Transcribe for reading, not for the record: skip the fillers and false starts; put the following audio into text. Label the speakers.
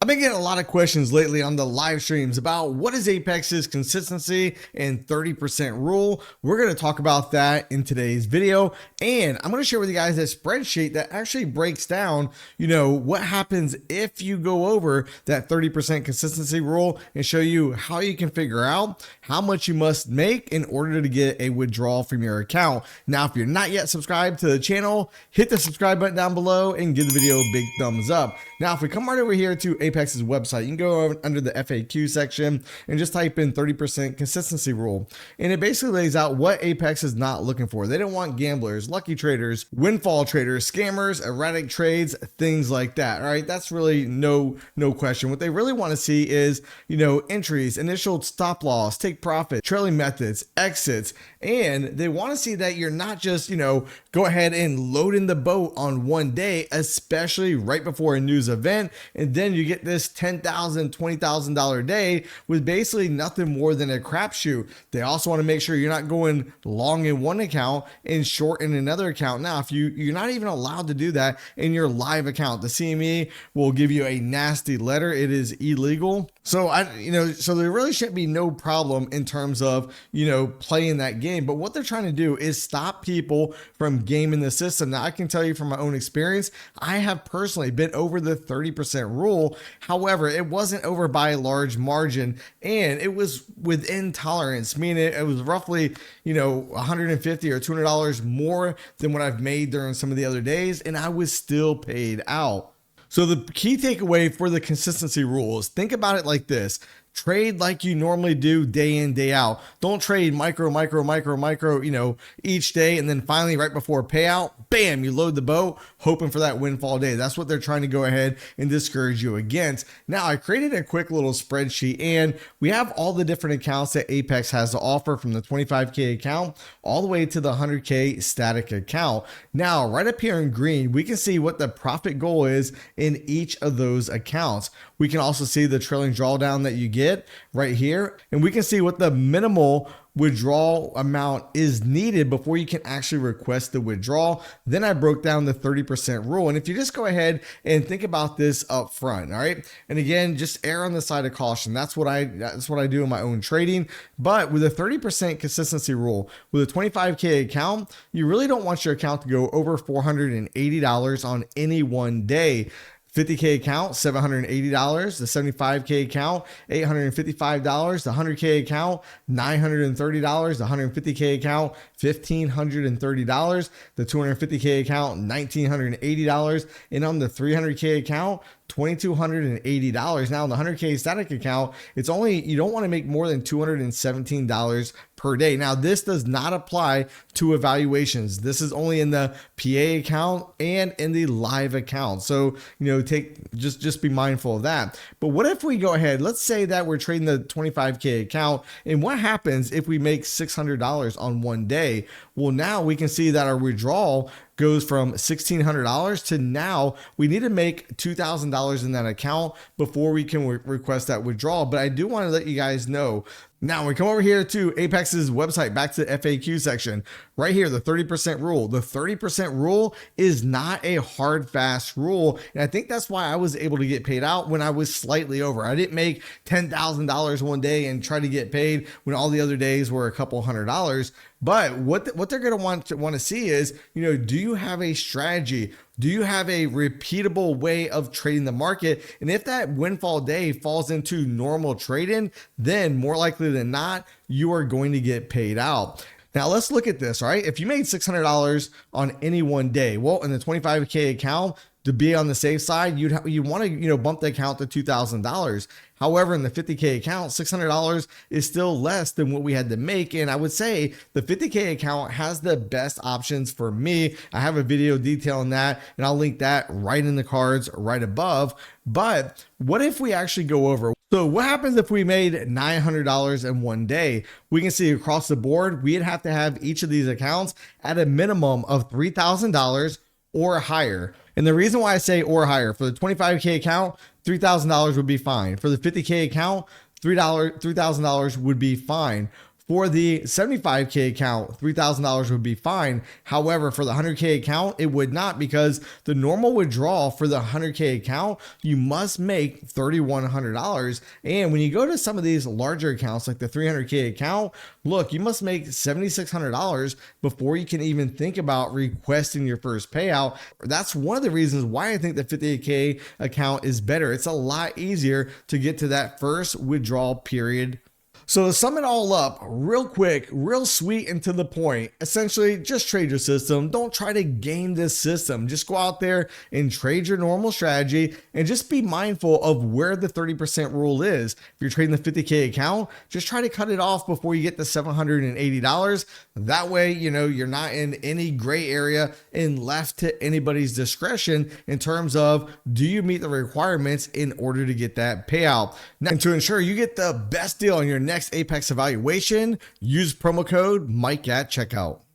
Speaker 1: I've been getting a lot of questions lately on the live streams about what is Apex's consistency and 30% rule. We're going to talk about that in today's video, and I'm going to share with you guys a spreadsheet that actually breaks down, what happens if you go over that 30% consistency rule and show you how you can figure out how much you must make in order to get a withdrawal from your account. Now, if you're not yet subscribed to the channel, hit the subscribe button down below and give the video a big thumbs up. Now, if we come right over here to Apex's website, you can go over under the FAQ section and just type in 30% consistency rule. And it basically lays out what Apex is not looking for. They don't want gamblers, lucky traders, windfall traders, scammers, erratic trades, things like that. All right, that's really no question. What they really want to see is, entries, initial stop loss, take profit, trailing methods, exits, and they want to see that you're not just, go ahead and load in the boat on one day, especially right before a news event, and then you get this $10,000, $20,000 day with basically nothing more than a crapshoot. They also want to make sure you're not going long in one account and short in another account. Now, if you're not even allowed to do that in your live account, the CME will give you a nasty letter. It is illegal. So so there really shouldn't be no problem in terms of, playing that game. But what they're trying to do is stop people from gaming the system. Now, I can tell you from my own experience, I have personally been over the 30% rule. However, it wasn't over by a large margin, and it was within tolerance, meaning it was roughly, $150 or $200 more than what I've made during some of the other days, and I was still paid out. So the key takeaway for the consistency rule is think about it like this. Trade like you normally do day in, day out. Don't trade micro, each day. And then finally, right before payout, bam, you load the boat, hoping for that windfall day. That's what they're trying to go ahead and discourage you against. Now, I created a quick little spreadsheet, and we have all the different accounts that Apex has to offer, from the 25K account all the way to the 100K static account. Now, right up here in green, we can see what the profit goal is in each of those accounts. We can also see the trailing drawdown that you get right here, and we can see what the minimal withdrawal amount is needed before you can actually request the withdrawal. Then I broke down the 30% rule. And if you just go ahead and think about this up front, all right? And again, just err on the side of caution. That's what I do in my own trading. But with a 30% consistency rule, with a 25K account, you really don't want your account to go over $480 on any one day. 50K account, $780, the 75K account, $855, the 100K account, $930, the 150K account, $1,530, the 250K account, $1,980, and on the 300K account, $2,280. Now, in the 100K static account, it's only, you don't want to make more than $217 per day. Now, this does not apply to evaluations. This is only in the PA account and in the live account. So, just be mindful of that. But what if we go ahead, let's say that we're trading the 25K account, and what happens if we make $600 on one day? Well, now we can see that our withdrawal goes from $1,600 to now we need to make $2,000 in that account before we can request that withdrawal. But I do want to let you guys know. Now we come over here to Apex's website, back to the FAQ section, right here, the 30% rule. The 30% rule is not a hard, fast rule. And I think that's why I was able to get paid out when I was slightly over. I didn't make $10,000 one day and try to get paid when all the other days were a couple $100. But what they're going to want to see is, do you have a strategy? Do you have a repeatable way of trading the market? And if that windfall day falls into normal trading, then more likely than not, you are going to get paid out. Now let's look at this, all right? If you made $600 on any one day, well, in the 25K account, to be on the safe side, you want to bump the account to $2,000. However, in the 50K account, $600 is still less than what we had to make. And I would say the 50K account has the best options for me. I have a video detailing that, and I'll link that right in the cards right above. But what if we actually go over? So what happens if we made $900 in one day? We can see across the board, we'd have to have each of these accounts at a minimum of $3,000 or higher. And the reason why I say or higher, for the 25K account, $3,000 would be fine. For the 50K account, $3,000 would be fine. For the 75K account, $3,000 would be fine. However, for the 100K account, it would not, because the normal withdrawal for the 100K account, you must make $3,100. And when you go to some of these larger accounts, like the 300K account, look, you must make $7,600 before you can even think about requesting your first payout. That's one of the reasons why I think the 50K account is better. It's a lot easier to get to that first withdrawal period. So to sum it all up real quick, real sweet and to the point, essentially just trade your system. Don't try to game this system. Just go out there and trade your normal strategy and just be mindful of where the 30% rule is. If you're trading the 50K account, just try to cut it off before you get to $780. That way, you're not in any gray area and left to anybody's discretion in terms of, do you meet the requirements in order to get that payout? Now, and to ensure you get the best deal on your next Apex evaluation, use promo code Mike at checkout.